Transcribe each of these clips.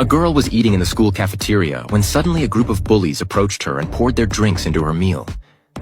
A girl was eating in the school cafeteria when suddenly a group of bullies approached her and poured their drinks into her meal.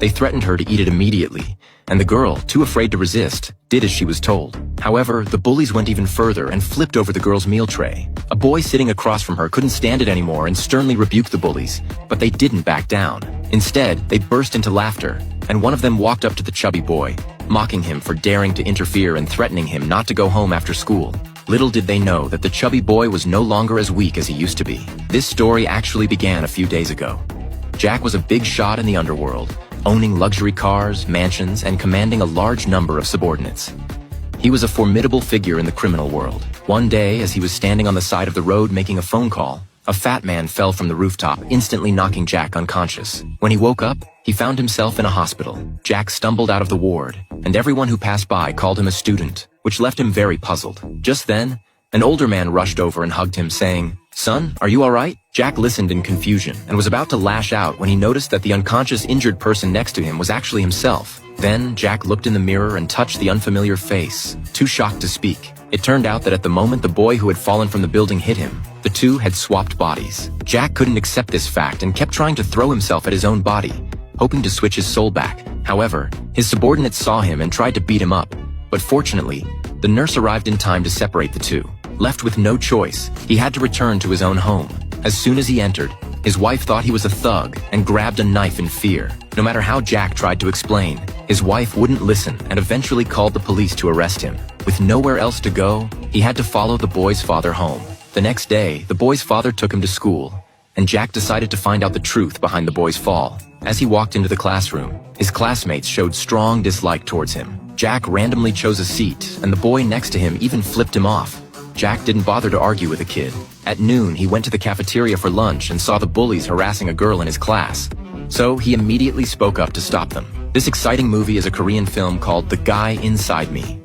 They threatened her to eat it immediately, and the girl, too afraid to resist, did as she was told. However, the bullies went even further and flipped over the girl's meal tray. A boy sitting across from her couldn't stand it anymore and sternly rebuked the bullies, but they didn't back down. Instead, they burst into laughter, and one of them walked up to the chubby boy, mocking him for daring to interfere and threatening him not to go home after school. Little did they know that the chubby boy was no longer as weak as he used to be. This story actually began a few days ago. Jack was a big shot in the underworld, owning luxury cars, mansions, and commanding a large number of subordinates. He was a formidable figure in the criminal world. One day, as he was standing on the side of the road making a phone call, a fat man fell from the rooftop, instantly knocking Jack unconscious. When he woke up, he found himself in a hospital. Jack stumbled out of the ward, and everyone who passed by called him a student, which left him very puzzled. Just then, an older man rushed over and hugged him, saying, "Son, are you all right?" Jack listened in confusion and was about to lash out when he noticed that the unconscious injured person next to him was actually himself. Then, Jack looked in the mirror and touched the unfamiliar face, too shocked to speak. It turned out that at the moment the boy who had fallen from the building hit him, the two had swapped bodies. Jack couldn't accept this fact and kept trying to throw himself at his own body, hoping to switch his soul back. However, his subordinates saw him and tried to beat him up. But fortunately, the nurse arrived in time to separate the two. Left with no choice, he had to return to his own home. As soon as he entered, his wife thought he was a thug and grabbed a knife in fear. No matter how Jack tried to explain, his wife wouldn't listen and eventually called the police to arrest him. With nowhere else to go, he had to follow the boy's father home. The next day, the boy's father took him to school, and Jack decided to find out the truth behind the boy's fall. As he walked into the classroom, his classmates showed strong dislike towards him. Jack randomly chose a seat, and the boy next to him even flipped him off. Jack didn't bother to argue with the kid. At noon, he went to the cafeteria for lunch and saw the bullies harassing a girl in his class. So he immediately spoke up to stop them. This exciting movie is a Korean film called The Guy Inside Me.